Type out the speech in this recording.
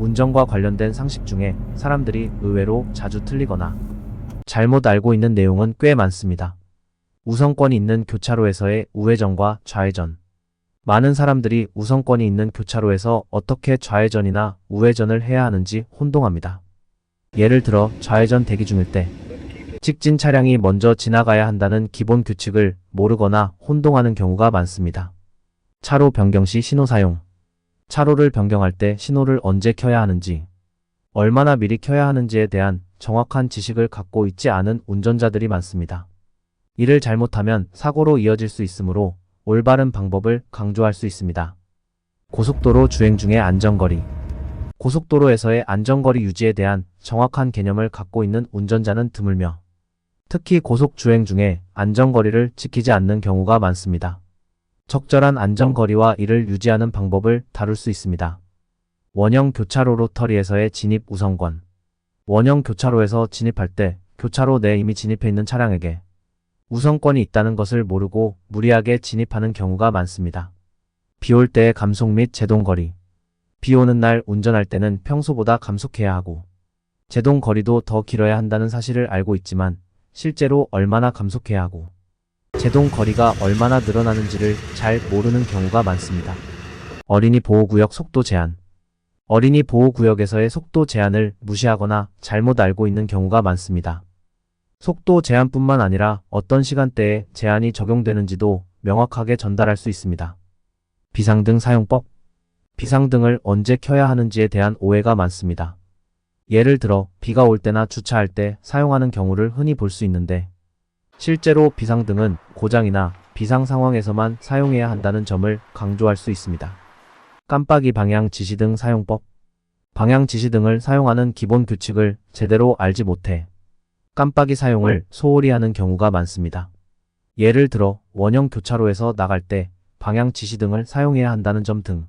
운전과 관련된 상식 중에 사람들이 의외로 자주 틀리거나 잘못 알고 있는 내용은 꽤 많습니다. 우선권이 있는 교차로에서의 우회전과 좌회전. 많은 사람들이 우선권이 있는 교차로에서 어떻게 좌회전이나 우회전을 해야 하는지 혼동합니다. 예를 들어 좌회전 대기 중일 때 직진 차량이 먼저 지나가야 한다는 기본 규칙을 모르거나 혼동하는 경우가 많습니다. 차로 변경 시 신호 사용. 차로를 변경할 때 신호를 언제 켜야 하는지, 얼마나 미리 켜야 하는지에 대한 정확한 지식을 갖고 있지 않은 운전자들이 많습니다. 이를 잘못하면 사고로 이어질 수 있으므로 올바른 방법을 강조할 수 있습니다. 고속도로 주행 중의 안전거리. 고속도로에서의 안전거리 유지에 대한 정확한 개념을 갖고 있는 운전자는 드물며 특히 고속 주행 중에 안전거리를 지키지 않는 경우가 많습니다. 적절한 안전거리와 이를 유지하는 방법을 다룰 수 있습니다. 원형 교차로 로터리에서의 진입 우선권. 원형 교차로에서 진입할 때 교차로 내에 이미 진입해 있는 차량에게 우선권이 있다는 것을 모르고 무리하게 진입하는 경우가 많습니다. 비 올 때의 감속 및 제동거리. 비 오는 날 운전할 때는 평소보다 감속해야 하고 제동거리도 더 길어야 한다는 사실을 알고 있지만 실제로 얼마나 감속해야 하고 제동거리가 얼마나 늘어나는지를 잘 모르는 경우가 많습니다. 어린이 보호구역 속도 제한. 어린이 보호구역에서의 속도 제한을 무시하거나 잘못 알고 있는 경우가 많습니다. 속도 제한뿐만 아니라 어떤 시간대에 제한이 적용되는지도 명확하게 전달할 수 있습니다. 비상등 사용법. 비상등을 언제 켜야 하는지에 대한 오해가 많습니다. 예를 들어 비가 올 때나 주차할 때 사용하는 경우를 흔히 볼 수 있는데 실제로 비상등은 고장이나 비상 상황에서만 사용해야 한다는 점을 강조할 수 있습니다. 깜빡이 방향 지시등 사용법. 방향 지시등을 사용하는 기본 규칙을 제대로 알지 못해 깜빡이 사용을 소홀히 하는 경우가 많습니다. 예를 들어 원형 교차로에서 나갈 때 방향 지시등을 사용해야 한다는 점 등